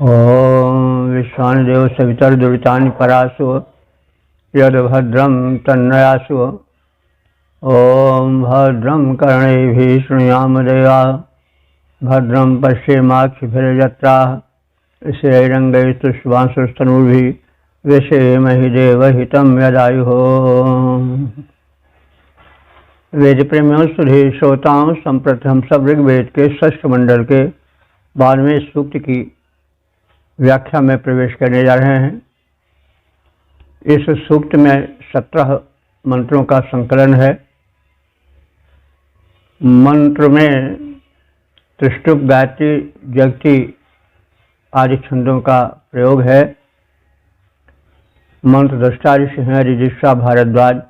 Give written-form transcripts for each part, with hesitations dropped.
ओम विश्वानदेव सवितर्दुरितानि परासु यद्भद्रं तन्नयासु। ओम भद्रं कर्णैभिः शृणुयाम देवाः भद्रं पश्येमाक्षिभिर्यजत्राः श्रीरङ्गैस्तुष्वांशुस्तनूभिः विषेमहि देवहितं यदायुः। वेद प्रेमियों सुधी श्रोताओं, संप्रथम सब ऋग्वेद के षष्ठ मंडल के 12वें सूक्त की व्याख्या में प्रवेश करने जा रहे हैं। इस सूक्त में 17 मंत्रों का संकलन है। मंत्र में त्रिष्टुप, गायत्री, जगती आदि छंदों का प्रयोग है। मंत्र दृष्टा ऋषि हैं ऋजिष्ठा, भारद्वाज,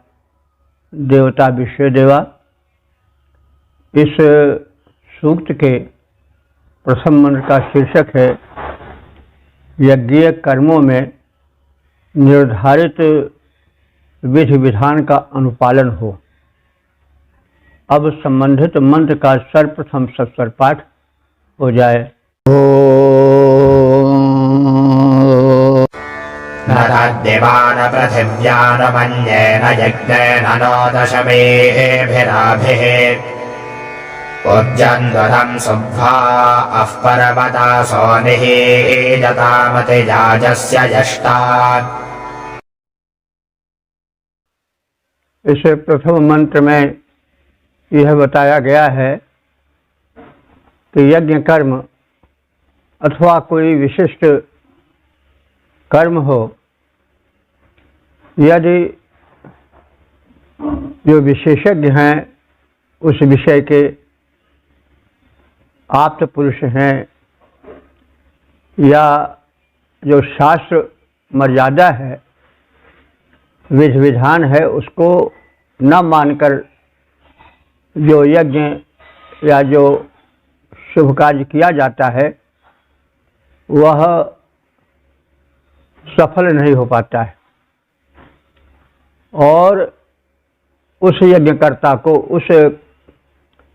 देवता विश्वदेवा। इस सूक्त के प्रथम मंत्र का शीर्षक है यज्ञीय कर्मों में निर्धारित विधि विधान का अनुपालन हो। अब संबंधित मंत्र का सर्वप्रथम सस्वर पाठ हो जाए। नरद्दिवान पृथिव्यान मन्येन यज्ञेन नो दशमेभिराभिः उज्जन्वधं सुभ्वा अः परमता सोनिः जतामतिजाजस्य यष्टात्। इस प्रथम मंत्र में यह बताया गया है कि यज्ञ कर्म अथवा कोई विशिष्ट कर्म हो, यदि जो विशेषज्ञ हैं उस विषय के आप्त पुरुष हैं या जो शास्त्र मर्यादा है, विधि विधान है, उसको न मानकर जो यज्ञ या जो शुभ कार्य किया जाता है वह सफल नहीं हो पाता है। और उस यज्ञकर्ता को, उस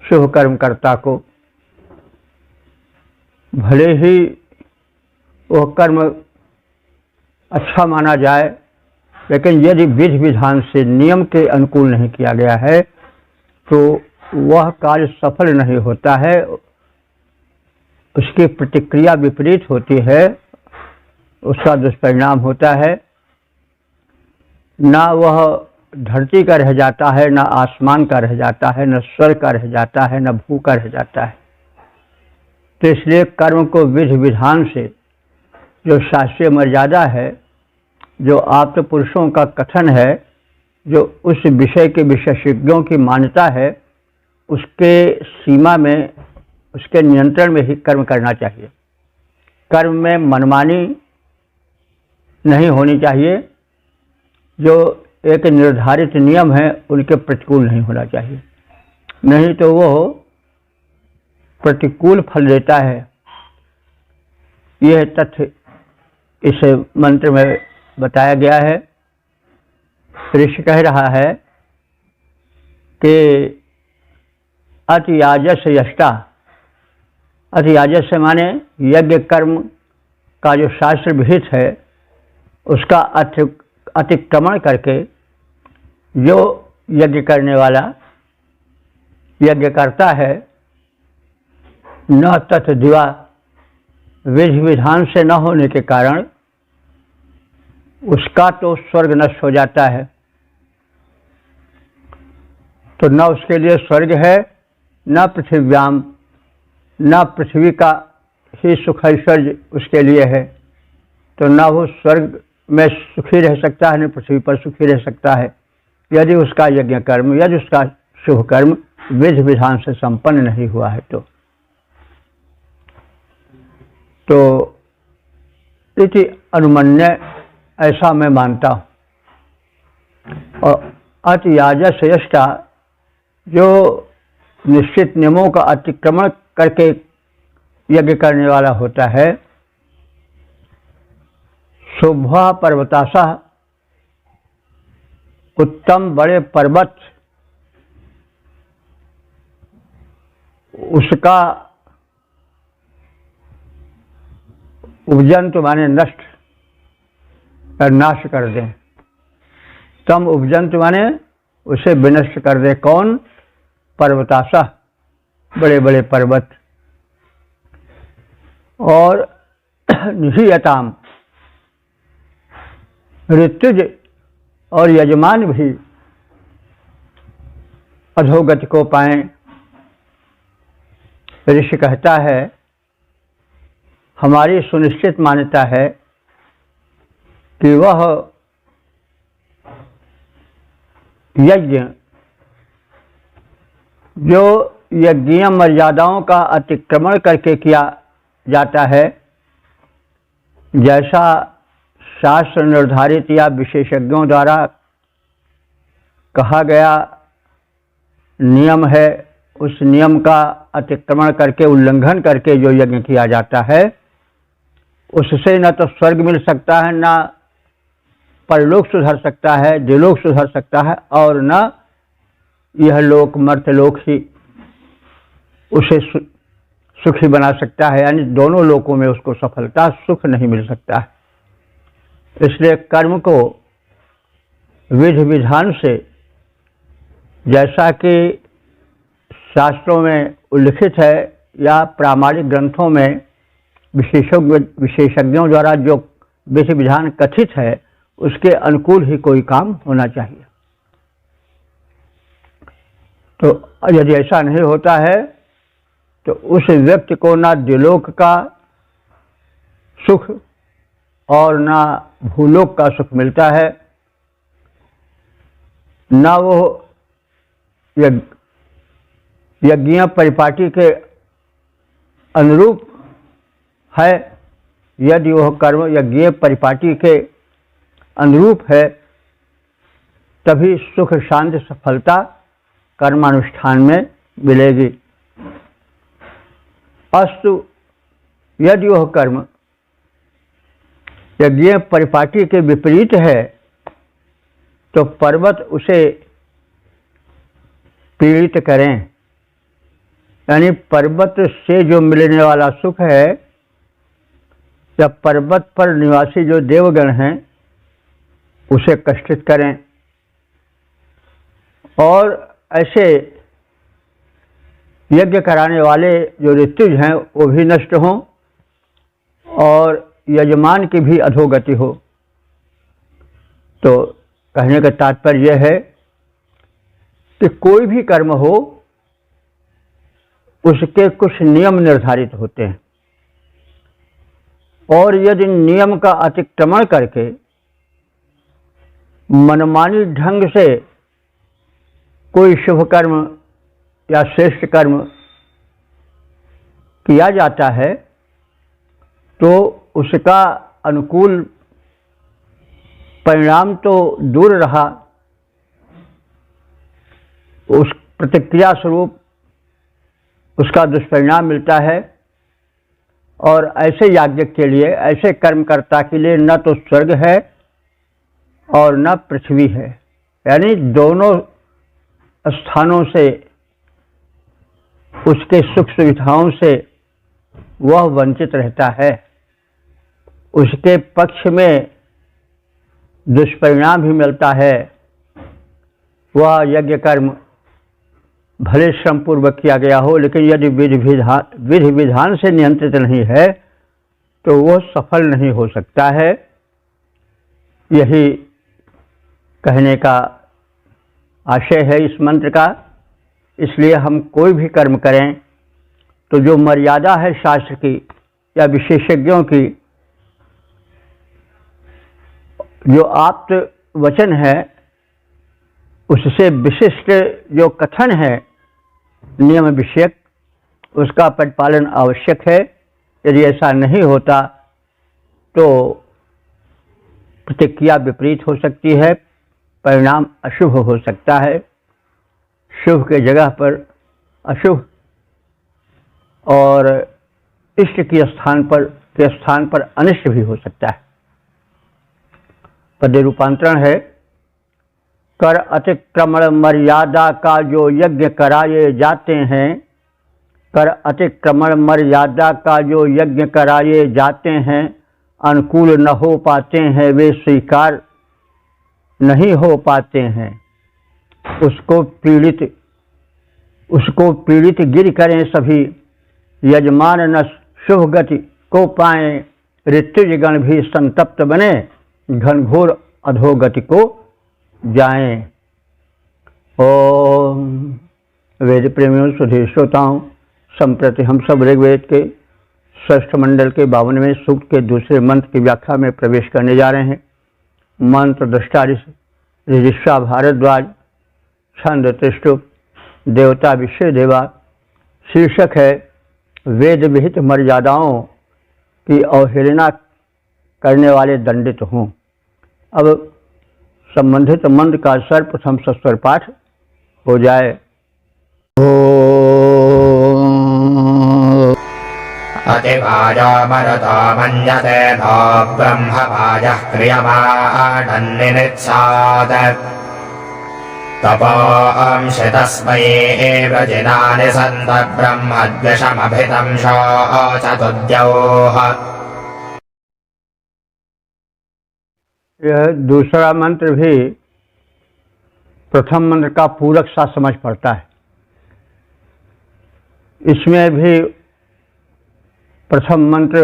शुभ कर्मकर्ता को भले ही वह कर्म अच्छा माना जाए, लेकिन यदि विधि विधान से नियम के अनुकूल नहीं किया गया है तो वह कार्य सफल नहीं होता है। उसकी प्रतिक्रिया विपरीत होती है, उसका दुष्परिणाम होता है। ना वह धरती का रह जाता है, ना आसमान का रह जाता है, न स्वर्ग का रह जाता है, न भू का रह जाता है। तो इसलिए कर्म को विधि विधान से, जो शास्त्रीय मर्यादा है, जो आप्त पुरुषों का कथन है, जो उस विषय के विशेषज्ञों की मान्यता है, उसके सीमा में, उसके नियंत्रण में ही कर्म करना चाहिए। कर्म में मनमानी नहीं होनी चाहिए। जो एक निर्धारित नियम है उनके प्रतिकूल नहीं होना चाहिए, नहीं तो वो प्रतिकूल फल देता है। यह तथ्य इस मंत्र में बताया गया है। ऋषि कह रहा है कि अतियाजस्य यष्टा। अतियाजस्य माने यज्ञ कर्म का जो शास्त्र विहित है उसका अतिक्रमण करके जो यज्ञ करने वाला यज्ञ करता है, न तथ दिवा, विधि विधान से न होने के कारण उसका तो स्वर्ग नष्ट हो जाता है। तो न उसके लिए स्वर्ग है, न पृथिव्याम, न पृथ्वी का ही सुख ऐश्वर्य उसके लिए है। तो न वो स्वर्ग में सुखी रह सकता है, न पृथ्वी पर सुखी रह सकता है, यदि उसका यज्ञ कर्म, यदि उसका शुभ कर्म विधि विधान से संपन्न नहीं हुआ है। तो इति अनुमन्य, ऐसा मैं मानता हूँ। और अतियाजस्य यष्टा, जो निश्चित नियमों का अतिक्रमण करके यज्ञ करने वाला होता है, शुभा पर्वतासा, उत्तम बड़े पर्वत उसका उपजंतु माने नष्ट और नाश कर दें। तम उपजंतु माने उसे विनष्ट कर दे। कौन? पर्वताशा, बड़े बड़े पर्वत। और निहीयताम, ऋतुज और यजमान भी अधोगति को पाएं। ऋषि कहता है, हमारी सुनिश्चित मान्यता है कि वह यज्ञ जो यज्ञीय मर्यादाओं का अतिक्रमण करके किया जाता है, जैसा शास्त्र निर्धारित या विशेषज्ञों द्वारा कहा गया नियम है, उस नियम का अतिक्रमण करके, उल्लंघन करके जो यज्ञ किया जाता है, उससे न तो स्वर्ग मिल सकता है, न परलोक सुधर सकता है, द्विलोक सुधर सकता है, और न यह लोक मर्त्यलोक ही उसे सुखी बना सकता है। यानी दोनों लोकों में उसको सफलता, सुख नहीं मिल सकता है। इसलिए कर्म को विधि विधान से, जैसा कि शास्त्रों में उल्लिखित है या प्रामाणिक ग्रंथों में विशेषज्ञों द्वारा जो विधि विधान कथित है, उसके अनुकूल ही कोई काम होना चाहिए। तो यदि ऐसा नहीं होता है तो उस व्यक्ति को ना द्विलोक का सुख और ना भूलोक का सुख मिलता है, ना वो यज्ञीय परिपाटी के अनुरूप है। यदि वह कर्म यज्ञीय परिपाटी के अनुरूप है, तभी सुख शांति सफलता कर्मानुष्ठान में मिलेगी। अस्तु यदि वह कर्म यज्ञीय परिपाटी के विपरीत है, तो पर्वत उसे पीड़ित करें। यानी पर्वत से जो मिलने वाला सुख है, या पर्वत पर निवासी जो देवगण हैं, उसे कष्टित करें। और ऐसे यज्ञ कराने वाले जो ऋतुज हैं, वो भी नष्ट हों और यजमान की भी अधोगति हो। तो कहने का तात्पर्य यह है कि कोई भी कर्म हो, उसके कुछ नियम निर्धारित होते हैं, और यदि नियम का अतिक्रमण करके मनमानी ढंग से कोई शुभ कर्म या श्रेष्ठ कर्म किया जाता है, तो उसका अनुकूल परिणाम तो दूर रहा, उस प्रतिक्रिया स्वरूप उसका दुष्परिणाम मिलता है। और ऐसे याज्ञिक के लिए, ऐसे कर्मकर्ता के लिए न तो स्वर्ग है और न पृथ्वी है। यानी दोनों स्थानों से, उसके सुख सुविधाओं से वह वंचित रहता है। उसके पक्ष में दुष्परिणाम भी मिलता है। वह यज्ञ कर्म भले श्रम पूर्वक किया गया हो, लेकिन यदि विधि विधान से नियंत्रित नहीं है, तो वह सफल नहीं हो सकता है। यही कहने का आशय है इस मंत्र का। इसलिए हम कोई भी कर्म करें तो जो मर्यादा है शास्त्र की या विशेषज्ञों की, जो आप्त वचन है, उससे विशिष्ट जो कथन है नियम विषयक, उसका प्रतिपालन आवश्यक है। यदि ऐसा नहीं होता तो प्रतिक्रिया विपरीत हो सकती है, परिणाम अशुभ हो सकता है। शुभ के जगह पर अशुभ और इष्ट के स्थान पर अनिष्ट भी हो सकता है। पद्य रूपांतरण है, कर अतिक्रमण मर्यादा का जो यज्ञ कराए जाते हैं, कर अतिक्रमण मर्यादा का जो यज्ञ कराए जाते हैं, अनुकूल न हो पाते हैं, वे स्वीकार नहीं हो पाते हैं। उसको पीड़ित गिर करें सभी, यजमान न शुभ गति को पाएं। ऋत्विजगण भी संतप्त बने, घनघोर अधोगति को जाएं। ओम वेद प्रेमियों सुधीर श्रोताओं, संप्रति हम सब ऋग्वेद के षष्ठ मंडल के 52वें सूक्त के दूसरे मंत्र की व्याख्या में प्रवेश करने जा रहे हैं। मंत्र दृष्टा ऋषा भारद्वाज, छंद त्रिष्टुप, देवता विषय देवा। शीर्षक है वेद विहित मर्यादाओं की अवहेलना करने वाले दंडित हों। अब संबंधित मंत्र का सर्वप्रथम सस्वर पाठ हो जाए। अतिवाजो मरुतो मन्यते नो ब्रह्मवाजः क्रियमाणन्निनित्सात् तपोंसि एव जिनानि सन्त ब्रह्मद्विषमभितं शोचतुद्योः। यह दूसरा मंत्र भी प्रथम मंत्र का पूरक सा समझ पड़ता है। इसमें भी प्रथम मंत्र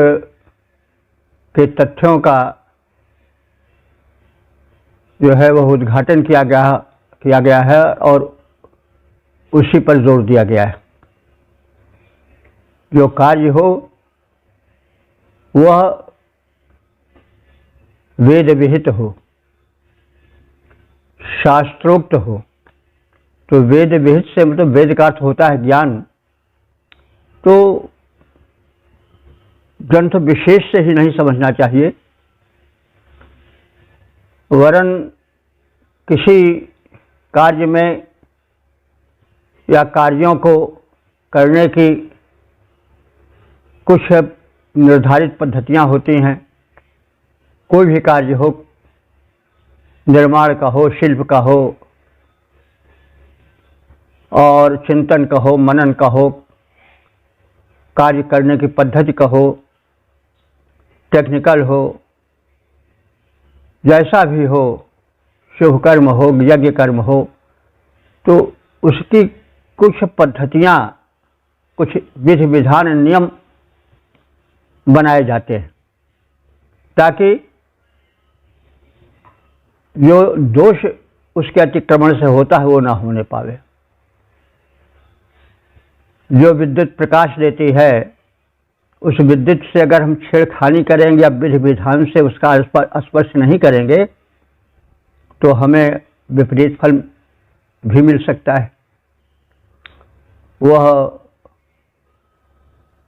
के तथ्यों का जो है वह उद्घाटन किया गया है और उसी पर जोर दिया गया है। जो कार्य हो वह वेद विहित हो, शास्त्रोक्त हो। तो वेद विहित से मतलब वेद का अर्थ होता है ज्ञान। तो ग्रंथ विशेष से ही नहीं समझना चाहिए, वरन किसी कार्य में या कार्यों को करने की कुछ निर्धारित पद्धतियां होती हैं। कोई भी कार्य हो, निर्माण का हो, शिल्प का हो, और चिंतन का हो, मनन का हो, कार्य करने की पद्धति का हो, टेक्निकल हो, जैसा भी हो, शुभ कर्म हो, यज्ञ कर्म हो, तो उसकी कुछ पद्धतियां, कुछ विधि विधान नियम बनाए जाते हैं ताकि जो दोष उसके अतिक्रमण से होता है वो ना होने पावे। जो विद्युत प्रकाश देती है, उस विद्युत से अगर हम छेड़खानी करेंगे या विधि विधान से उसका स्पर्श नहीं करेंगे तो हमें विपरीत फल भी मिल सकता है। वह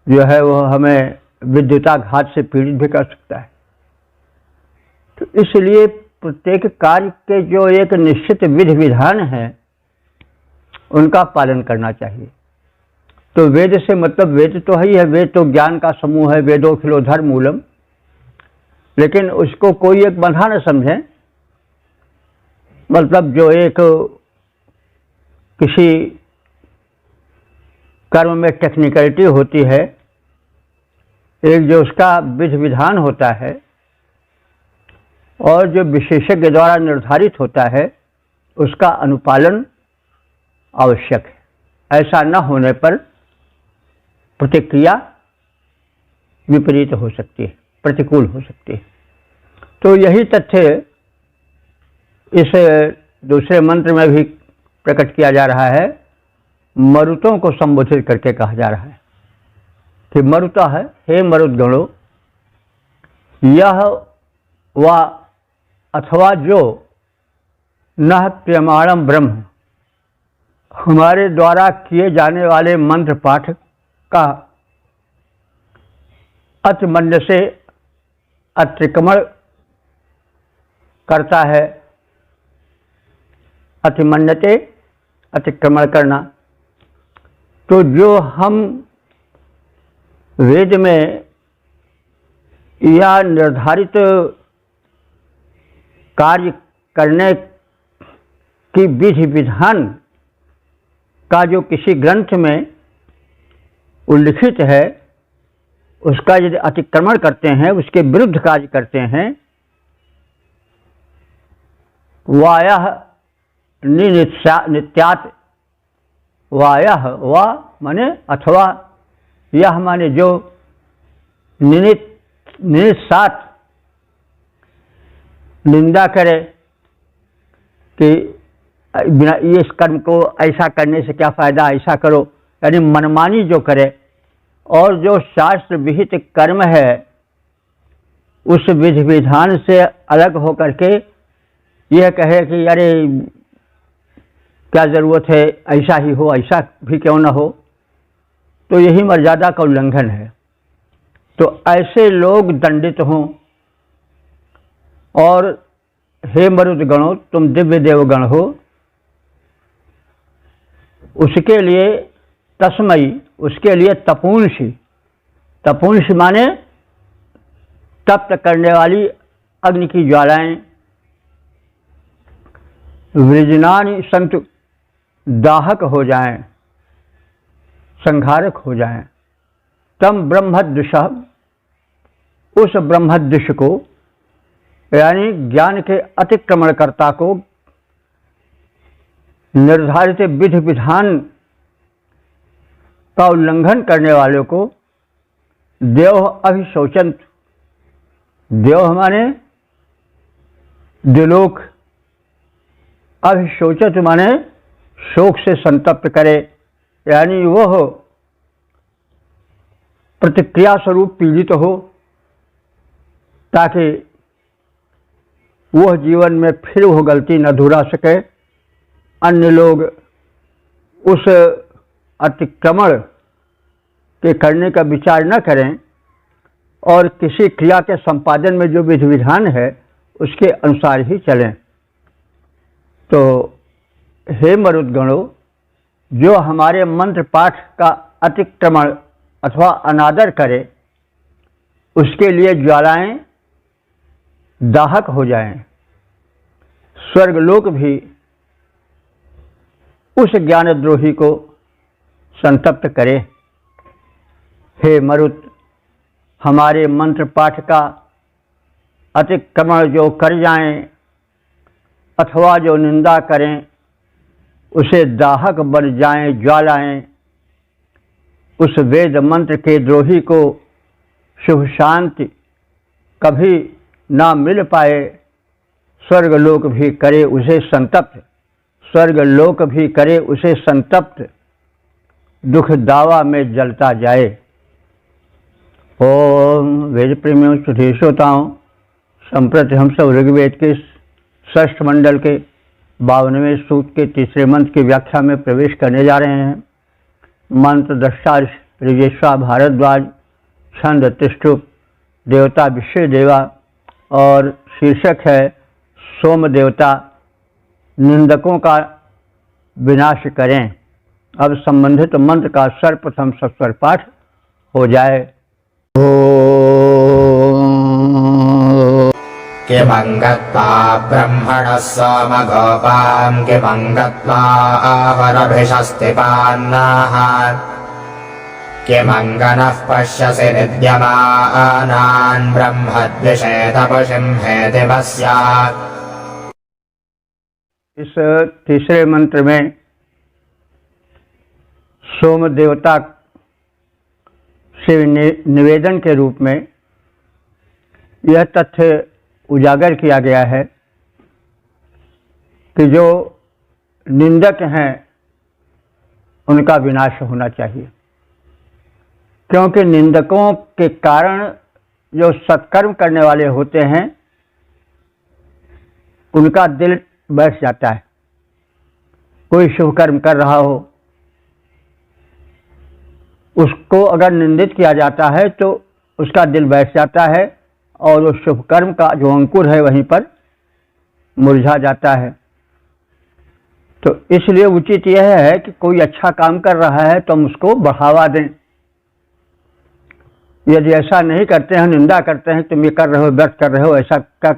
जो है वह हमें विद्युताघात से पीड़ित भी कर सकता है। तो इसलिए प्रत्येक कार्य के जो एक निश्चित विधि विधान है उनका पालन करना चाहिए। तो वेद से मतलब वेद तो ही है, वेद तो ज्ञान का समूह है, वेदो खिलो धर्म मूलम। लेकिन उसको कोई एक बंधा न समझे, मतलब जो एक किसी कर्म में टेक्निकलिटी होती है, एक जो उसका विधि विधान होता है और जो विशेषज्ञ द्वारा निर्धारित होता है उसका अनुपालन आवश्यक है। ऐसा न होने पर प्रतिक्रिया विपरीत हो सकती है, प्रतिकूल हो सकती है। तो यही तथ्य इस दूसरे मंत्र में भी प्रकट किया जा रहा है। मरुतों को संबोधित करके कहा जा रहा है कि मरुता है, हे मरुद्गणों, यह व अथवा जो नः क्रियमाणम ब्रह्म, हमारे द्वारा किए जाने वाले मंत्र पाठ का अतिमन्य से अतिक्रमण करता है। अतिमन्यते अतिक्रमण करना। तो जो हम वेद में या निर्धारित कार्य करने की विधि विधान का जो किसी ग्रंथ में उल्लिखित है उसका यदि अतिक्रमण करते हैं, उसके विरुद्ध कार्य करते हैं, वायः नित्यात्, वायः वा माने अथवा, यह माने जो, निनित्सात निंदा करे कि बिना इस कर्म को ऐसा करने से क्या फायदा, ऐसा करो, यानी मनमानी जो करे, और जो शास्त्र विहित कर्म है उस विधि विधान से अलग होकर के यह कहे कि अरे क्या जरूरत है, ऐसा ही हो, ऐसा भी क्यों न हो, तो यही मर्यादा का उल्लंघन है। तो ऐसे लोग दंडित हों। और हे मरुद गणों, तुम दिव्य देवगण हो, उसके लिए तस्मयी, उसके लिए तपूंसी, तपूंसी माने तप्त करने वाली अग्नि की ज्वालाएं, वृजनानि संतु, दाहक हो जाएं, संघारक हो जाएं। तम ब्रह्मद्विष, उस ब्रह्मद्विष को यानी ज्ञान के अतिक्रमणकर्ता को, निर्धारित विधि विधान का उल्लंघन करने वालों को, देव अभिशोचंत, देव माने द्विलोक, अभिशोचत माने शोक से संतप्त करे, यानी वह प्रतिक्रिया स्वरूप पीड़ित हो, ताकि वह जीवन में फिर वह गलती न दोहरा सके, अन्य लोग उस अतिक्रमण के करने का विचार न करें और किसी क्रिया के संपादन में जो विधि विधान है उसके अनुसार ही चलें। तो हे मरुदगणों, जो हमारे मंत्र पाठ का अतिक्रमण अथवा अनादर करे, उसके लिए ज्वालाएं दाहक हो जाएं। स्वर्गलोक भी उस ज्ञानद्रोही को संतप्त करे। हे मरुत, हमारे मंत्र पाठ का अतिक्रमण जो कर जाएं अथवा जो निंदा करें, उसे दाहक बन जाएं ज्वालाएं। उस वेद मंत्र के द्रोही को शुभ शांति कभी ना मिल पाए। स्वर्गलोक भी करे उसे संतप्त, स्वर्गलोक भी करे उसे संतप्त, दुख दावा में जलता जाए। ओम वेद प्रेमियों, सुधी श्रोताओं, संप्रति हम सब ऋग्वेद के षष्ठ मंडल के 52वें सूक्त के तीसरे मंत्र की व्याख्या में प्रवेश करने जा रहे हैं। मंत्र दृष्टा ऋगेश्वा भारद्वाज, छंद तिष्ठुप, देवता विश्व देवा, और शीर्षक है सोम देवता निंदकों का विनाश करें। अब संबंधित मंत्र का सर्वप्रथम सस्वर पाठ हो जाए। किमङ्गत्वा ब्रह्मणः सोमगोपां किमङ्गत्वा आवरभिषस्तिपान्नाः किमङ्गनः पश्यसि निद्यमानान् ब्रह्मद्विषे तपसिं हेतिमस्या। इस तीसरे मंत्र में सोम देवता से निवेदन के रूप में यह तथ्य उजागर किया गया है कि जो निंदक हैं उनका विनाश होना चाहिए, क्योंकि निंदकों के कारण जो सत्कर्म करने वाले होते हैं उनका दिल बैठ जाता है। कोई शुभ कर्म कर रहा हो, उसको अगर निंदित किया जाता है तो उसका दिल बैठ जाता है और उस शुभ कर्म का जो अंकुर है वहीं पर मुरझा जाता है। तो इसलिए उचित यह है कि कोई अच्छा काम कर रहा है तो हम उसको बढ़ावा दें। यदि ऐसा नहीं करते हैं, निंदा करते हैं, तुम ये कर रहे हो, व्यर्थ कर रहे हो, ऐसा क्या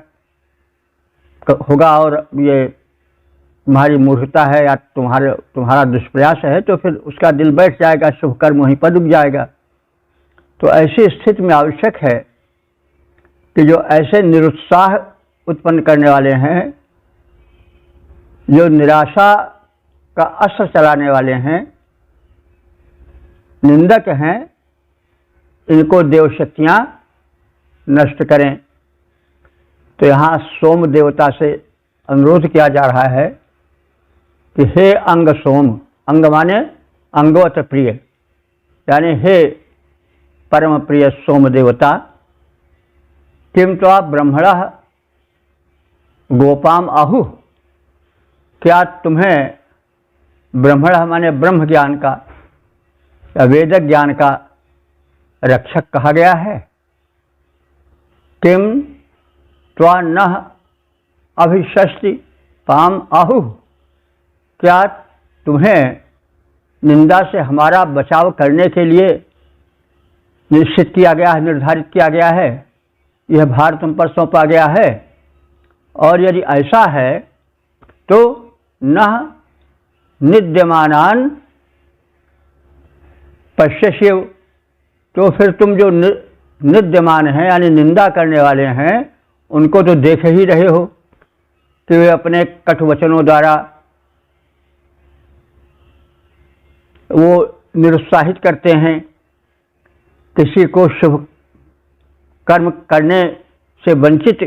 होगा और ये तुम्हारी मूर्खता है या तुम्हारा दुष्प्रयास है, तो फिर उसका दिल बैठ जाएगा, शुभ कर्म वहीं पर रुक जाएगा। तो ऐसी स्थिति में आवश्यक है कि जो ऐसे निरुत्साह उत्पन्न करने वाले हैं, जो निराशा का अस्त्र चलाने वाले हैं, निंदक हैं, इनको देव शक्तियाँ नष्ट करें। तो यहाँ सोम देवता से अनुरोध किया जा रहा है कि हे अंग सोम, अंग माने अंगवत प्रिय, यानी हे परम प्रिय सोम देवता, किम त्वा ब्रह्मणः गोपाम आहु, क्या तुम्हें ब्रह्मणः माने ब्रह्म ज्ञान का या वेद ज्ञान का रक्षक कहा गया है। किम त्वा नः अभिषस्ति पाम आहु, क्या तुम्हें निंदा से हमारा बचाव करने के लिए निश्चित किया गया है, निर्धारित किया गया है, यह भार तुम पर सौंपा गया है। और यदि ऐसा है तो न निद्यमानान पश्यशिव, तो फिर तुम जो निद्यमान हैं यानी निंदा करने वाले हैं उनको तो देख ही रहे हो कि वे अपने कटु वचनों द्वारा वो निरुत्साहित करते हैं, किसी को शुभ कर्म करने से वंचित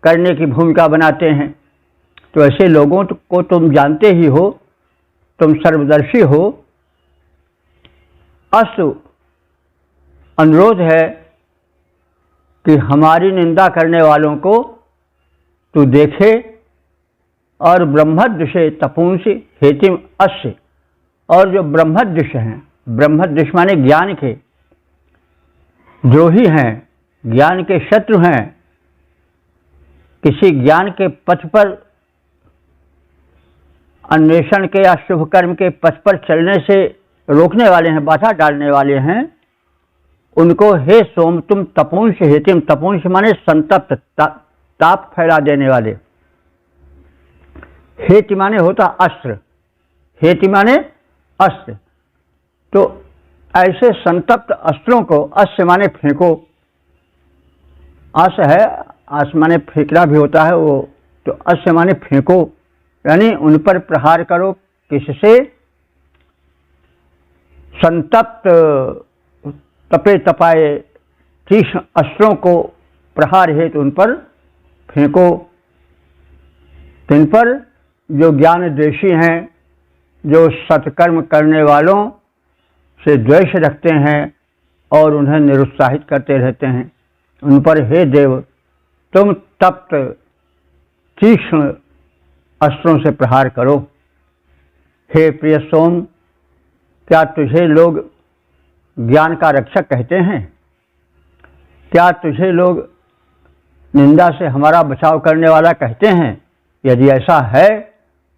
करने की भूमिका बनाते हैं। तो ऐसे लोगों को तुम जानते ही हो, तुम सर्वदर्शी हो। अस्तु, अनुरोध है कि हमारी निंदा करने वालों को तू देखे और ब्रह्मदृशे तपुंसि हेतिम अस्य, और जो ब्रह्मदृश हैं, ब्रह्मदृश माने ज्ञान के द्रोही हैं, ज्ञान के शत्रु हैं, किसी ज्ञान के पथ पर अन्वेषण के या शुभ कर्म के पथ पर चलने से रोकने वाले हैं, बाधा डालने वाले हैं, उनको हे सोम तुम तपुंस हेतिम, तपुंस माने संतप्त, ताप फैला देने वाले, हेति माने होता अस्त्र, हेति माने अस्त्र, तो ऐसे संतप्त अस्त्रों को, अस्य माने फेंको, अस है आस माने फेंकना भी होता है वो, तो अस्य माने फेंको, यानी उन पर प्रहार करो। किससे? संतप्त तपे तपाए तीक्ष्ण अस्त्रों को प्रहार हेतु उन पर फेंको। जिन पर जो ज्ञान द्वेषी हैं, जो सत्कर्म करने वालों से द्वेष रखते हैं और उन्हें निरुत्साहित करते रहते हैं, उन पर हे देव तुम तप्त तीक्ष्ण अस्त्रों से प्रहार करो। हे प्रिय सोम, क्या तुझे लोग ज्ञान का रक्षक कहते हैं? क्या तुझे लोग निंदा से हमारा बचाव करने वाला कहते हैं? यदि ऐसा है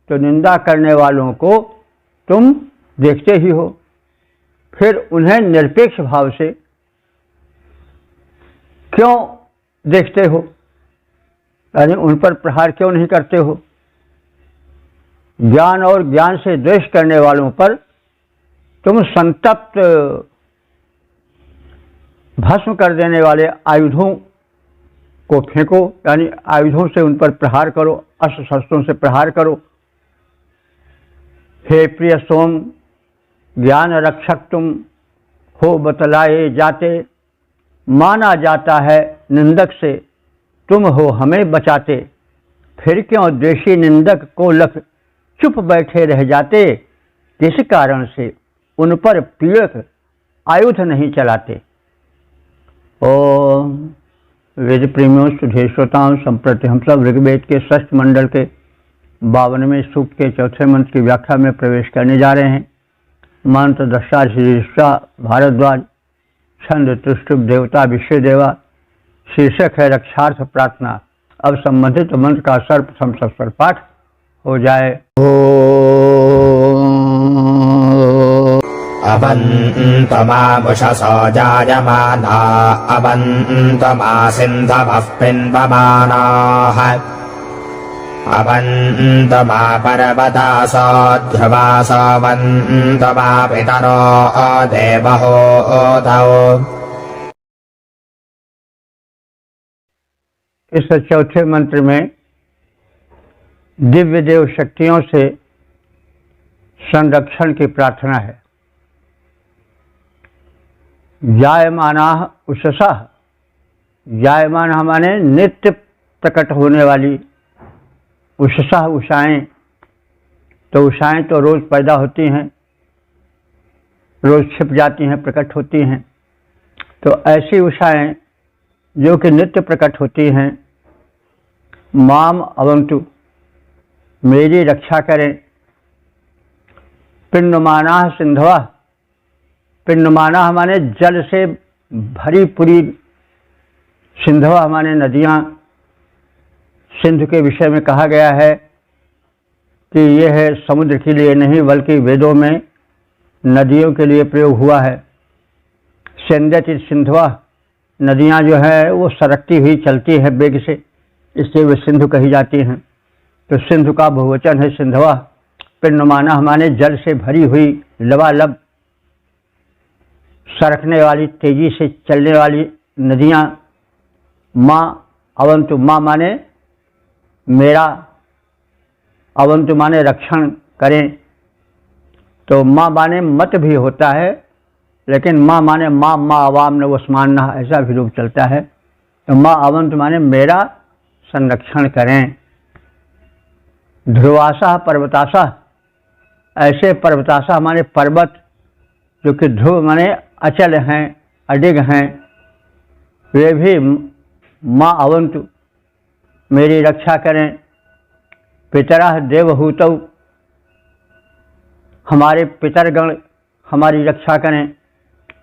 तो निंदा करने वालों को तुम देखते ही हो, फिर उन्हें निरपेक्ष भाव से क्यों देखते हो, यानी उन पर प्रहार क्यों नहीं करते हो? ज्ञान और ज्ञान से द्वेष करने वालों पर तुम संतप्त भस्म कर देने वाले आयुधों को फेंको, यानी आयुधों से उन पर प्रहार करो, अस्त्र शस्त्रों से प्रहार करो। हे प्रिय सोम, ज्ञान रक्षक तुम हो बतलाए जाते, माना जाता है निंदक से तुम हो हमें बचाते, फिर क्यों द्वेषी निंदक को लख चुप बैठे रह जाते, किस कारण से उन पर पीड़क आयुध नहीं चलाते। ओम वेद प्रेमियों सुधे श्रोताओं, संप्रति हम सब ऋग्वेद के षष्ठ मंडल के 52वें सूक्त के चौथे मंत्र की व्याख्या में प्रवेश करने जा रहे हैं। मंत्र दशा शीर्षा भारद्वाज, छंद तुष्टुप देवता विश्व देवा, शीर्षक है रक्षार्थ प्रार्थना। अब संबंधित मंत्र का सर्वप्रथम सस्वर पाठ हो जाए। अबन्तमामुषसो जायमाना अबन्तमा सिन्धवः पिन्वमानाः अबन्तमा पर्वतासो ध्रुवासो वन्तमा पितरो देवहोतौ इस चौथे मंत्र में दिव्य देव शक्तियों से संरक्षण की प्रार्थना है। जायमानाः उषसः, जायमान माने नित्य प्रकट होने वाली, उषसः उषाएं, तो उषाएं तो रोज पैदा होती हैं, रोज छिप जाती हैं, प्रकट होती हैं। तो ऐसी उषाएं जो कि नित्य प्रकट होती हैं, माम अवंतु, मेरी रक्षा करें। पिंडमानाः सिंधवः, पिंडमानाः माने जल से भरी पूरी, सिंधवः माने नदियाँ। सिंधु के विषय में कहा गया है कि यह है समुद्र के लिए नहीं बल्कि वेदों में नदियों के लिए प्रयोग हुआ है। सिंधति सिंधवः, नदियाँ जो है वो सरकती हुई चलती है वेग से, इसलिए वे सिंधु कही जाती हैं। तो सिंधु का बहुवचन है सिंधवः। पिंडमाना माने जल से भरी हुई, लबालब सरकने वाली, तेजी से चलने वाली नदियाँ। माँ अवंतु, माँ माने मेरा, अवंतु माने रक्षण करें। तो माँ माने मत भी होता है, लेकिन माँ माने माँ माँ अवाम न उस्मान, ऐसा भी रूप चलता है। तो माँ अवंतु माने मेरा संरक्षण करें। ध्रुवासा पर्वतासा, ऐसे पर्वतासा माने पर्वत जो कि ध्रुव माने अचल हैं, अडिग हैं, वे भी माँ अवंतु मेरी रक्षा करें। पितरः देवहूतौ, हमारे पितरगण हमारी रक्षा करें।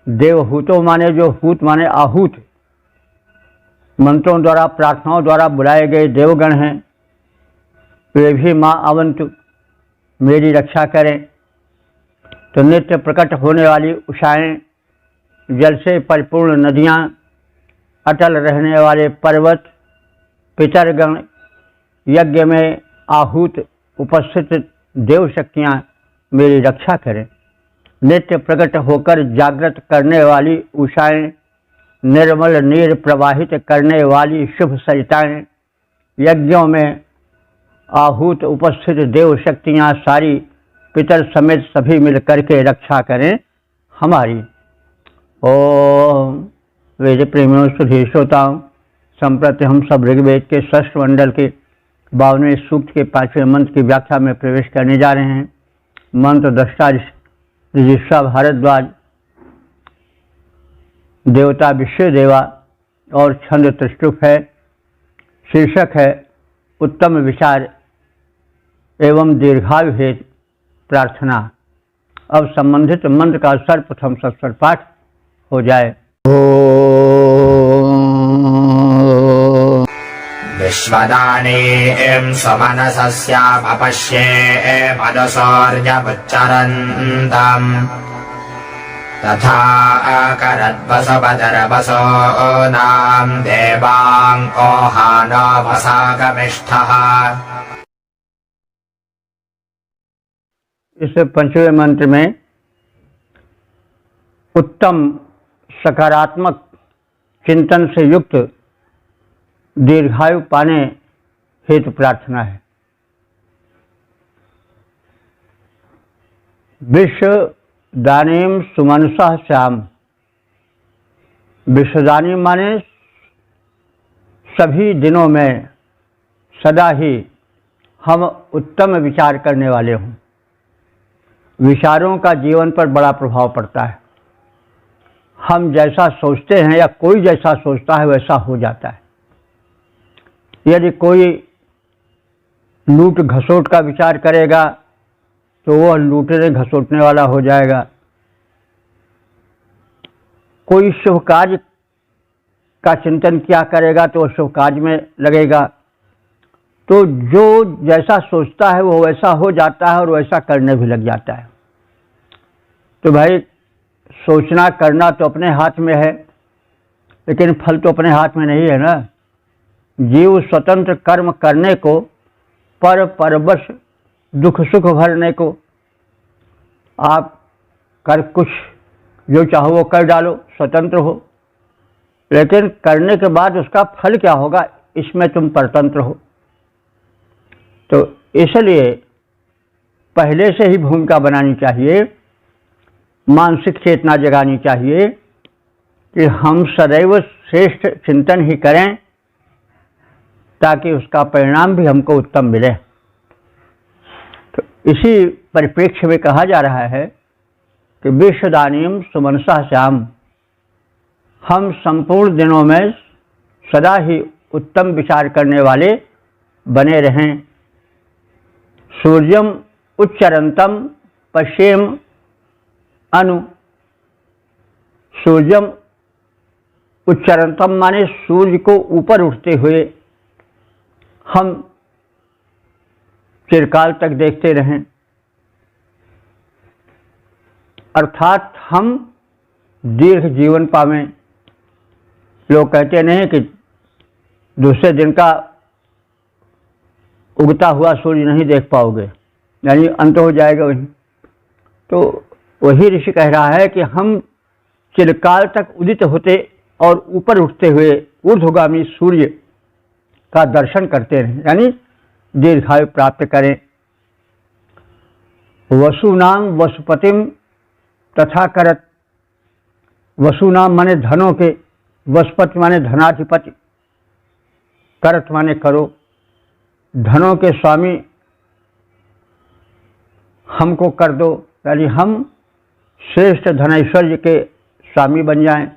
देवहूतौ माने जो हूत माने आहूत, मंत्रों द्वारा प्रार्थनाओं द्वारा बुलाए गए देवगण हैं, वे भी माँ अवंतु मेरी रक्षा करें। तो नित्य प्रकट होने वाली उषाएं, जल से परिपूर्ण नदियाँ, अटल रहने वाले पर्वत, पितरगण, यज्ञ में आहूत उपस्थित देव शक्तियाँ मेरी रक्षा करें। नित्य प्रकट होकर जागृत करने वाली उषाएं, निर्मल नीर प्रवाहित करने वाली शुभ सरिताएं, यज्ञों में आहूत उपस्थित देव शक्तियाँ सारी पितर समेत सभी मिल करके रक्षा करें हमारी। ओम वेद प्रेमियों सुधी श्रोताओं, संप्रति हम सब ऋग्वेद के षष्ठ मंडल के 52वें सूक्त के 5वें मंत्र की व्याख्या में प्रवेश करने जा रहे हैं। मंत्र दृष्टा ऋषा भारद्वाज, देवता विश्वदेवा और छंद त्रिष्टुप है। शीर्षक है उत्तम विचार एवं दीर्घायु हेतु प्रार्थना। अब संबंधित मंत्र का सर्वप्रथम सस्वर पाठ हो जाए। विश्वदानीं स्वमनसस्यापश्ये पदसौर्यमुच्चरन्तम् तथा करद्वसुपदरवसो नाम देवाङ्कोहानवसागमिष्ठः। इस पंचवें मंत्र में उत्तम सकारात्मक चिंतन से युक्त दीर्घायु पाने हेतु प्रार्थना है। विश्वदानीं सुमनसः श्याम, विश्वदानी माने सभी दिनों में सदा ही हम उत्तम विचार करने वाले हों। विचारों का जीवन पर बड़ा प्रभाव पड़ता है। हम जैसा सोचते हैं या कोई जैसा सोचता है वैसा हो जाता है। यदि कोई लूट घसोट का विचार करेगा तो वह लूटने घसोटने वाला हो जाएगा। कोई शुभ कार्य का चिंतन किया करेगा तो वह शुभ कार्य में लगेगा। तो जो जैसा सोचता है वो वैसा हो जाता है और वैसा करने भी लग जाता है। तो भाई सोचना करना तो अपने हाथ में है, लेकिन फल तो अपने हाथ में नहीं है ना। जीव स्वतंत्र कर्म करने को, पर परवश दुख सुख भरने को, आप कर कुछ जो चाहो वो कर डालो, स्वतंत्र हो, लेकिन करने के बाद उसका फल क्या होगा इसमें तुम परतंत्र हो। तो इसलिए पहले से ही भूमिका बनानी चाहिए, मानसिक चेतना जगानी चाहिए कि हम सदैव श्रेष्ठ चिंतन ही करें ताकि उसका परिणाम भी हमको उत्तम मिले। तो इसी परिप्रेक्ष्य में कहा जा रहा है कि विश्वदानीम सुमनसा श्याम, हम संपूर्ण दिनों में सदा ही उत्तम विचार करने वाले बने रहें। सूर्यम उच्चरंतम पश्येम अनु, सूर्यम उच्चरंतम माने सूर्य को ऊपर उठते हुए हम चिरकाल तक देखते रहें, अर्थात हम दीर्घ जीवन पावें। लोग कहते नहीं कि दूसरे दिन का उगता हुआ सूर्य नहीं देख पाओगे, यानी अंत हो जाएगा वही। तो वही ऋषि कह रहा है कि हम चिरकाल तक उदित होते और ऊपर उठते हुए ऊर्ध्वगामी सूर्य का दर्शन करते रहें, यानी दीर्घायु प्राप्त करें। वसुनाम वसुपतिम तथा करत, वसुनाम माने धनों के, वसुपति माने धनाधिपति, करत माने करो, धनों के स्वामी हमको कर दो, यानी हम श्रेष्ठ धनैश्वर्य के स्वामी बन जाएं।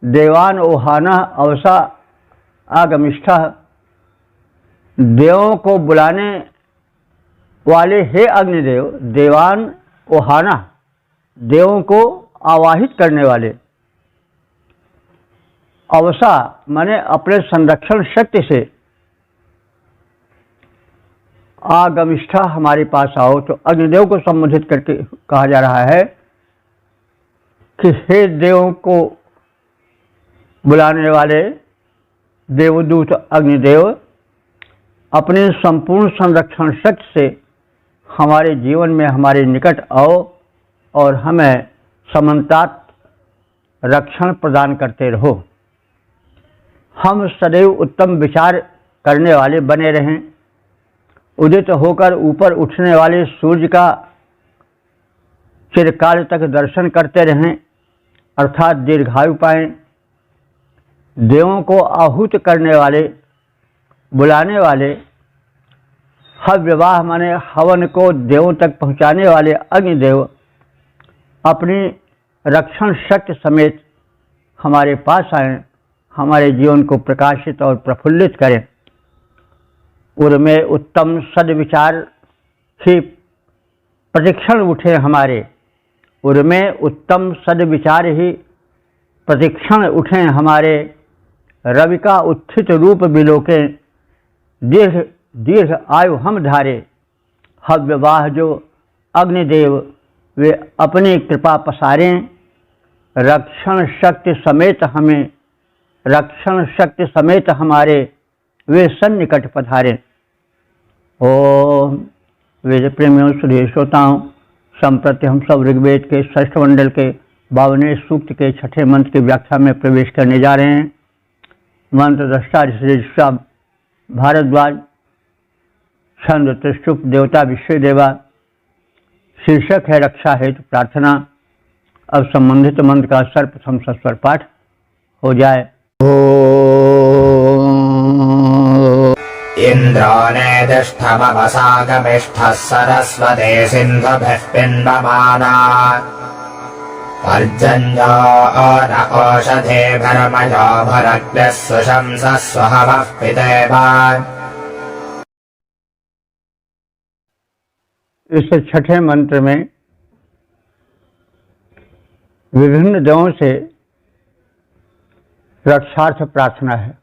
देवान ओहाना अवसा आगमिष्ठा, देवों को बुलाने वाले हे अग्निदेव, देवान ओहाना देवों को आवाहित करने वाले, अवसा माने अपने संरक्षण शक्ति से, आगमिष्ठा हमारे पास आओ। तो अग्निदेव को संबोधित करके कहा जा रहा है कि हे देवों को बुलाने वाले देवदूत अग्निदेव, अपने संपूर्ण संरक्षण शक्ति से हमारे जीवन में हमारे निकट आओ और हमें समन्तात रक्षण प्रदान करते रहो। हम सदैव उत्तम विचार करने वाले बने रहें, उदित होकर ऊपर उठने वाले सूर्य का चिरकाल तक दर्शन करते रहें, अर्थात दीर्घायु पाएं। देवों को आहूत करने वाले, बुलाने वाले, हव्यवाह माने हवन को देवों तक पहुँचाने वाले अग्निदेव अपनी रक्षण शक्ति समेत हमारे पास आएं, हमारे जीवन को प्रकाशित और प्रफुल्लित करें। उनमें उत्तम सद्विचार ही प्रतिक्षण उठे हमारे, उनमें उत्तम सद्विचार ही प्रतिक्षण उठें हमारे। रवि का उत्थित रूप बिलोके, दीर्घ दीर्घ आयु हम धारे। हव्यवाह जो अग्निदेव वे अपनी कृपा पसारें, रक्षण शक्ति समेत हमें, रक्षण शक्ति समेत हमारे वे सन्निकट पधारें। ओम वेद प्रेमियों सुधीर श्रोताओं, संप्रति हम सब ऋग्वेद के षष्ठ मंडल के 52वें सूक्त के 6ठे मंत्र की व्याख्या में प्रवेश करने जा रहे हैं। मंत्र दृष्टा ऋषि भारद्वाज, छंद त्रिशुप, देवता विश्वदेवा, शीर्षक है रक्षा हेतु प्रार्थना। अब संबंधित मंत्र का सर्वप्रथम सस्वर पाठ हो जाए। इन्द्रो नेदिष्ठमवसागमिष्ठः सरस्वते सिन्धुभिः पिन्वमाना पर्जन्यो न ओषधे भरमयो भरग्निः सुशंसः स्वहवः पितेव। इस छठे मंत्र में विभिन्न देवों से रक्षार्थ प्रार्थना है।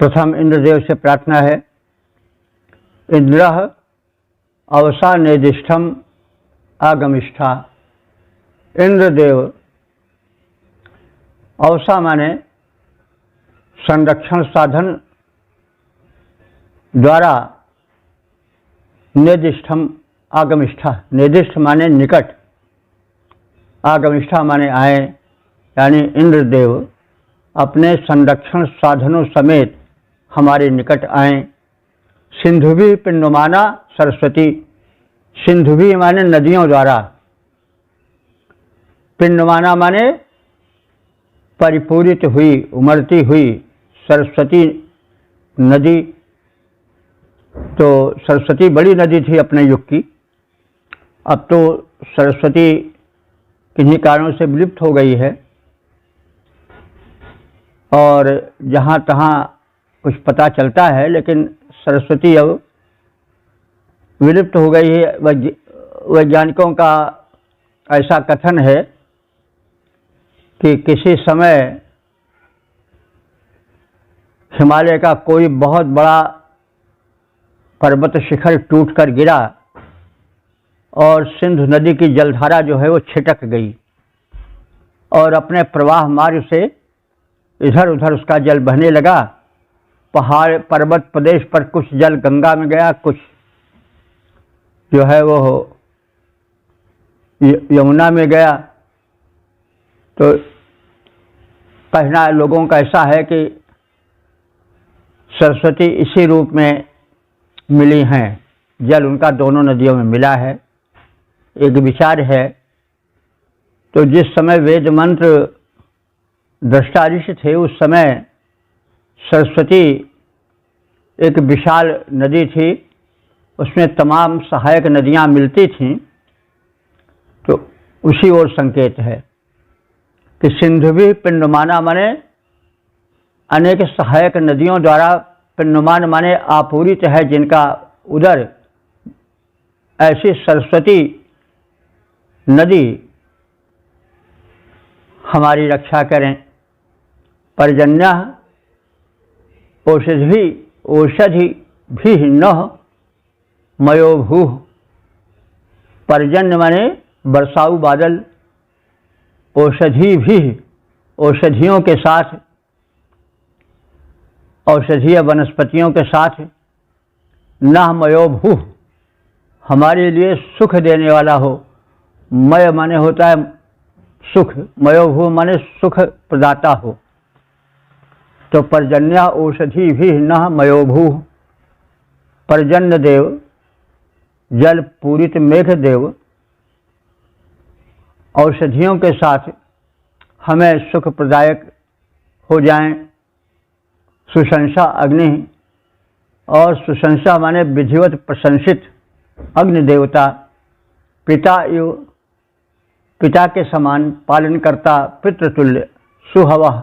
प्रथम इंद्रदेव से प्रार्थना है। इंद्रः अवसा निर्दिष्टम आगमिष्ठा। इंद्रदेव, अवसा माने संरक्षण साधन द्वारा, निर्दिष्टम आगमिष्ठा, निर्दिष्ट माने निकट, आगमिष्ठा माने आए, यानी इंद्रदेव अपने संरक्षण साधनों समेत हमारे निकट आएं। सिंधुभी पिंडमाना सरस्वती, सिंधुभी माने नदियों द्वारा, पिंडमाना माने परिपूरित हुई, उमड़ती हुई सरस्वती नदी। तो सरस्वती बड़ी नदी थी अपने युग की। अब तो सरस्वती किन्हीं कारणों से विलुप्त हो गई है और जहाँ तहाँ कुछ पता चलता है, लेकिन सरस्वती अब विलुप्त हो गई है। वैज्ञानिकों का ऐसा कथन है कि किसी समय हिमालय का कोई बहुत बड़ा पर्वत शिखर टूटकर गिरा और सिंधु नदी की जलधारा जो है वो छिटक गई और अपने प्रवाह मार्ग से इधर उधर उसका जल बहने लगा। पहाड़ पर्वत प्रदेश पर कुछ जल गंगा में गया, कुछ जो है वो यमुना में गया। तो कहना लोगों का ऐसा है कि सरस्वती इसी रूप में मिली हैं, जल उनका दोनों नदियों में मिला है। एक विचार है। तो जिस समय वेद मंत्र दृष्टा ऋषि थे, उस समय सरस्वती एक विशाल नदी थी, उसमें तमाम सहायक नदियां मिलती थीं। तो उसी ओर संकेत है कि सिंधुभी पिंडमाना माने अनेक सहायक नदियों द्वारा, पिंडमान माने आपूरित है जिनका उदर, ऐसी सरस्वती नदी हमारी रक्षा करें। पर्जन्य औषधि भी न मयो भूः, पर्जन्य माने बरसाऊ बादल, औषधि भी औषधियों के साथ, औषधीय वनस्पतियों के साथ, न मयो भूः हमारे लिए सुख देने वाला हो। मय माने होता है सुख, मयो भूः माने सुख प्रदाता हो। तो पर्जन्य औषधि भी न मयो भूः, पर्जन्य देव जल पूरित मेघ देव औषधियों के साथ हमें सुख प्रदायक हो जाएं। सुशंसा अग्नि, और सुशंसा माने विधिवत प्रशंसित अग्नि देवता, पिता के समान पालन करता पितृतुल्य सुहवः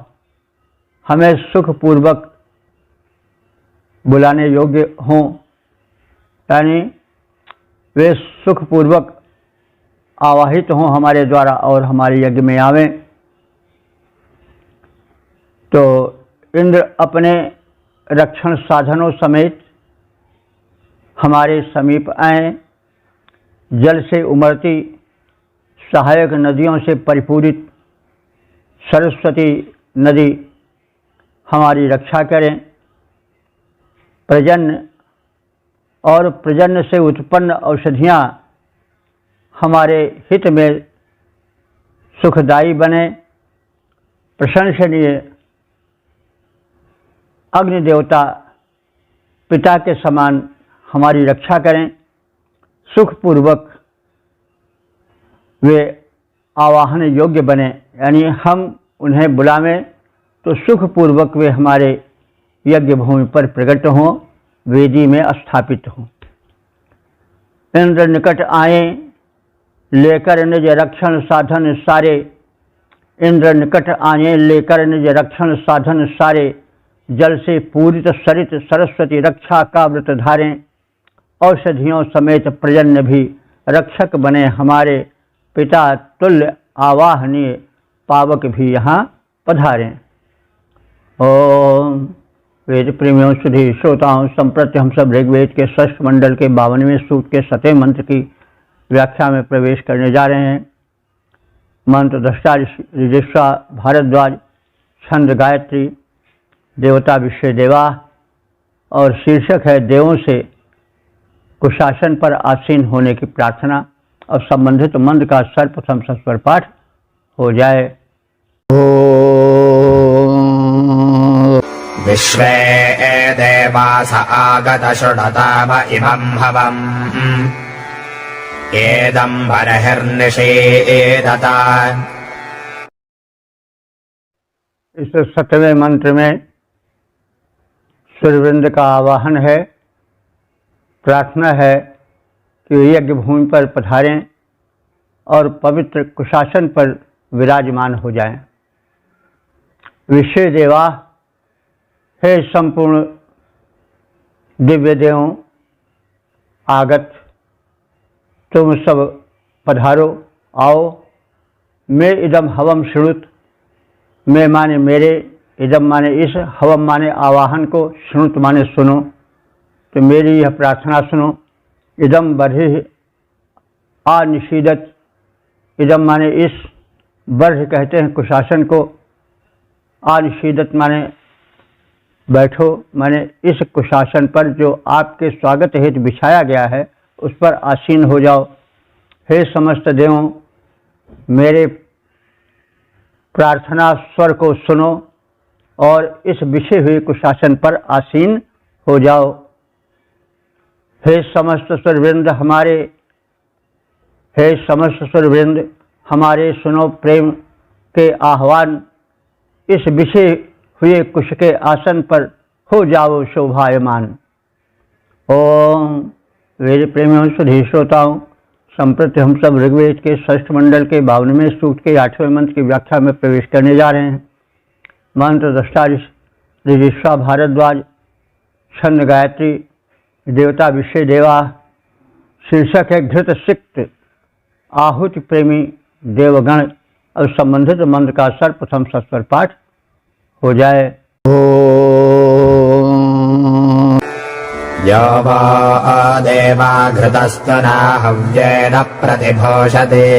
हमें सुखपूर्वक बुलाने योग्य हों, यानी वे सुखपूर्वक आवाहित हों हमारे द्वारा और हमारे यज्ञ में आवें। तो इंद्र अपने रक्षण साधनों समेत हमारे समीप आए। जल से उमड़ती सहायक नदियों से परिपूरित सरस्वती नदी हमारी रक्षा करें। प्रजन्य और प्रजन्य से उत्पन्न औषधियाँ हमारे हित में सुखदायी बने। प्रशंसनीय अग्नि देवता पिता के समान हमारी रक्षा करें। सुखपूर्वक वे आवाहन योग्य बने, यानी हम उन्हें बुलावें तो सुखपूर्वक वे हमारे यज्ञ भूमि पर प्रकट हों, वेदी में स्थापित हों। इंद्र निकट आए लेकर निज रक्षण साधन सारे, इंद्र निकट आए लेकर निज रक्षण साधन सारे, जल से पूरित सरित सरस्वती रक्षा का व्रत धारें। औषधियों समेत प्रजन्य भी रक्षक बने हमारे, पिता तुल्य आवाहनीय पावक भी यहाँ पधारें। ओम वेद प्रेमियों सुधी श्रोताओं, संप्रति हम सब ऋग्वेद के षष्ठ मंडल के 52वें सूक्त के 7वें मंत्र की व्याख्या में प्रवेश करने जा रहे हैं। मंत्र दृष्टा ऋषा भारद्वाज, छंद गायत्री, देवता विषय देवा, और शीर्षक है देवों से कुशासन पर आसीन होने की प्रार्थना। और संबंधित मंत्र का सर्वप्रथम सस्वर पाठ हो जाए। ओम विश्वे देवास आगत शृणुताम इमं हवम् एदं बर्हिर्निषेदत। इस 7वें मंत्र में सूर्यवृंद का आवाहन है। प्रार्थना है कि यज्ञ भूमि पर पधारें और पवित्र कुशासन पर विराजमान हो जाएं। विश्व देवा, हे संपूर्ण दिव्य देवों, आगत, तुम सब पधारो, आओ। मैं इदम हवम शृणुत, मैं माने मेरे, इदम माने इस, हवम माने आवाहन को, शृणुत माने सुनो। तो मेरी यह प्रार्थना सुनो। इदम बर्हि अनिषीदत, इदम माने इस, बर्ह कहते हैं कुशासन को, अनिषीदत माने बैठो, माने इस कुशासन पर जो आपके स्वागत हेतु बिछाया गया है उस पर आसीन हो जाओ। हे समस्त देवों, मेरे प्रार्थना स्वर को सुनो और इस बिछे हुए कुशासन पर आसीन हो जाओ। हे समस्त सूर्यवृंद हमारे, हे समस्त सूर्यवृंद हमारे, सुनो प्रेम के आह्वान। इस बिछे हुए कुश के आसन पर हो जाओ शोभायमान। ओम वेद प्रेमियों, सुधी श्रोताओं, संप्रति हम सब ऋग्वेद के 6ठ मंडल के 52वें सूक्त के 8वें मंत्र की व्याख्या में प्रवेश करने जा रहे हैं। मंत्र दृष्टा ऋषा भारद्वाज, छंद गायत्री, देवता विषय देवा। शीर्षक है घृत सिक्त आहुति प्रेमी देवगण। अब संबंधित मंत्र का सर्वप्रथम सस्वर पाठ हो जाए। यो वा देवा घृतस्तुना हव्येन प्रतिभोषते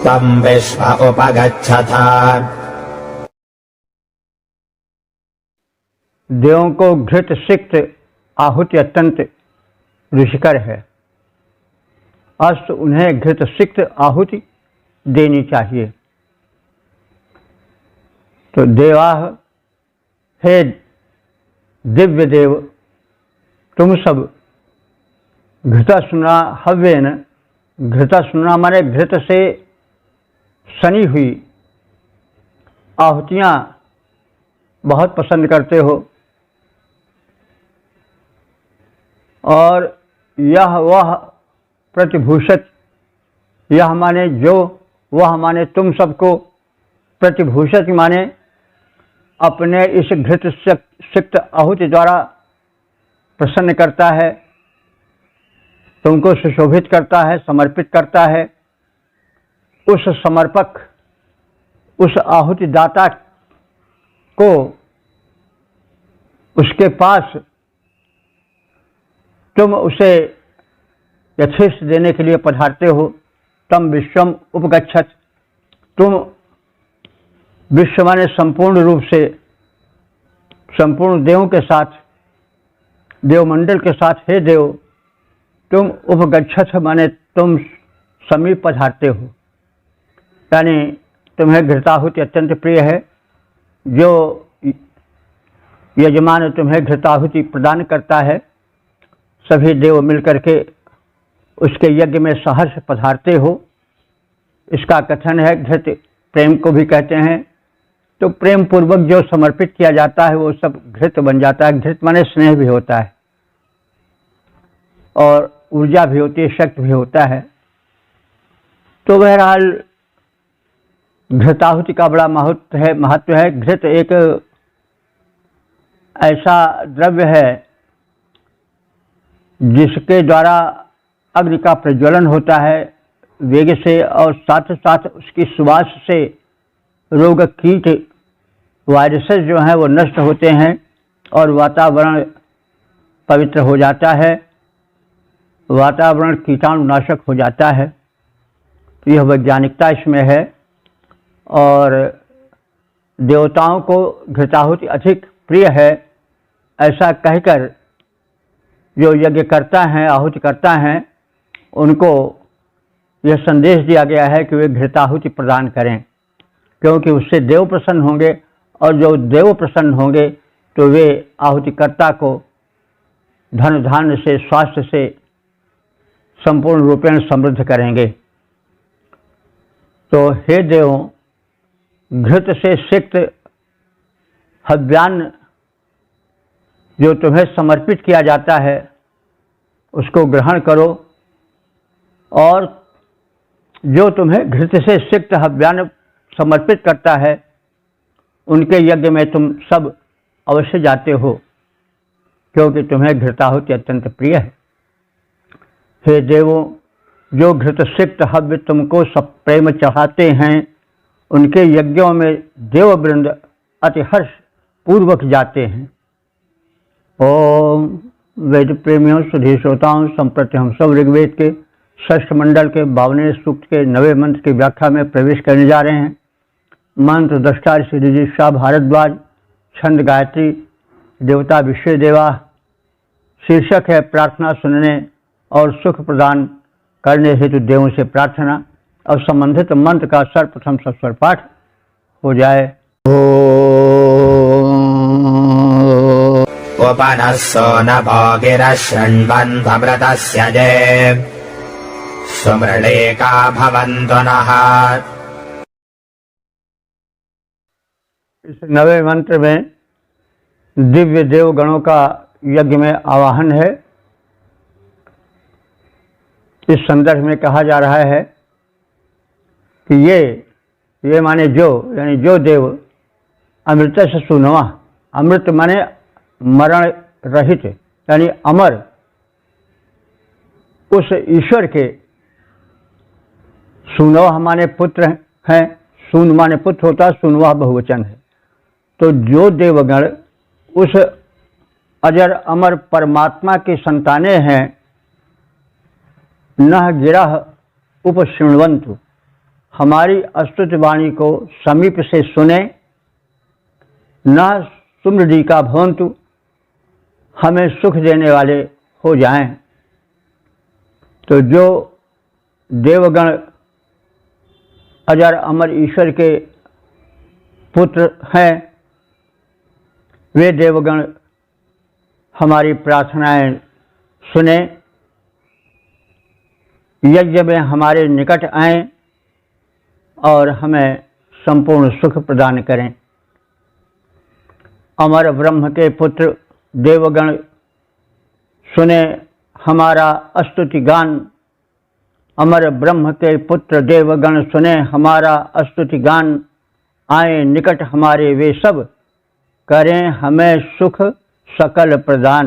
तं विश्व उपगच्छथ। देवों को घृत सिक्त आहुति अत्यंत रुचिकर है, अस्त उन्हें घृत सिक्त आहुति देनी चाहिए। तो देवाः, हे दिव्य देव, तुम सब घृतस्नुना हव्येन, घृतस्नुना माने घृत से सनी हुई आहुतियाँ बहुत पसंद करते हो। और यह वह प्रतिभूषित, यह माने जो, वह माने तुम सबको, प्रतिभूषित माने अपने इस घृत सिक्त आहुति द्वारा प्रसन्न करता है, तुमको सुशोभित करता है, समर्पित करता है। उस समर्पक, उस आहुति दाता को उसके पास तुम उसे यथेष्ट देने के लिए पधारते हो। तम विश्वम उपगच्छत, तुम विश्व माने संपूर्ण रूप से संपूर्ण देवों के साथ, देवमंडल के साथ, हे देव, तुम उपगच्छत माने तुम समीप पधारते हो। यानी तुम्हें घृताहुति अत्यंत प्रिय है। जो यजमान तुम्हें घृताहुति प्रदान करता है, सभी देव मिलकर के उसके यज्ञ में सहर्ष पधारते हो। इसका कथन है, घृत प्रेम को भी कहते हैं। तो प्रेम पूर्वक जो समर्पित किया जाता है वो सब घृत बन जाता है। घृत माने स्नेह भी होता है और ऊर्जा भी होती है, शक्ति भी होता है। तो बहरहाल घृताहुति का बड़ा महत्व है। घृत एक ऐसा द्रव्य है जिसके द्वारा अग्नि का प्रज्वलन होता है वेग से, और साथ साथ उसकी सुवास से रोग, कीट, वायरसेस जो हैं वो नष्ट होते हैं और वातावरण पवित्र हो जाता है, वातावरण कीटाणुनाशक हो जाता है। तो यह वैज्ञानिकता इसमें है। और देवताओं को घृताहुति अधिक प्रिय है, ऐसा कहकर जो यज्ञ करता है, आहुति करता है, उनको यह संदेश दिया गया है कि वे घृताहुति प्रदान करें, क्योंकि उससे देव प्रसन्न होंगे और जो देव प्रसन्न होंगे तो वे आहुतिकर्ता को धन धान्य से, स्वास्थ्य से संपूर्ण रूपेण समृद्ध करेंगे। तो हे देवों, घृत से सिक्त हव्यान्न जो तुम्हें समर्पित किया जाता है उसको ग्रहण करो, और जो तुम्हें घृत से सिक्त हव्यान्न समर्पित करता है उनके यज्ञ में तुम सब अवश्य जाते हो, क्योंकि तुम्हें घृताहुति अत्यंत प्रिय है। हे देवों, जो घृत सिक्त हव्य तुमको सब प्रेम चढ़ाते हैं उनके यज्ञों में देववृंद अति हर्ष पूर्वक जाते हैं। ओम वेद प्रेमियों, सुधी श्रोताओं, संप्रति हम सब ऋग्वेद के षष्ठ मंडल के 52वें सूक्त के 9वें मंत्र की व्याख्या में प्रवेश करने जा रहे हैं। मंत्र दृष्टा श्री रजिस्ट्रा भारद्वाज, छंद गायत्री, देवता विश्व देवा। शीर्षक है प्रार्थना सुनने और सुख प्रदान करने हेतु देवों से प्रार्थना। और संबंधित मंत्र का सर्वप्रथम सस्वर पाठ हो जाए। उपनस्सो न भोगिरः शृण्वन्त्वमृतस्य ये सुमृळीका भवन्तु नः। इस 9वें मंत्र में दिव्य देवगणों का यज्ञ में आवाहन है। इस संदर्भ में कहा जा रहा है कि ये माने जो, यानी जो देव अमृत से सुनवा, अमृत माने मरण रहित यानी अमर, उस ईश्वर के सुनवा माने पुत्र हैं। सून माने पुत्र होता, सुनवा बहुवचन है। तो जो देवगण उस अजर अमर परमात्मा की संतानें हैं, न गिरह उपशृण्वन्तु, हमारी स्तुति वाणी को समीप से सुने, न सुमृदीका भवन्तु, हमें सुख देने वाले हो जाएं। तो जो देवगण अजर अमर ईश्वर के पुत्र हैं, वे देवगण हमारी प्रार्थनाएं सुने, यज्ञ में हमारे निकट आएं और हमें संपूर्ण सुख प्रदान करें। अमर ब्रह्म के पुत्र देवगण सुने हमारा स्तुति गान, अमर ब्रह्म के पुत्र देवगण सुने हमारा स्तुति गान, आए निकट हमारे वे सब, करें हमें सुख सकल प्रदान।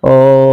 ओम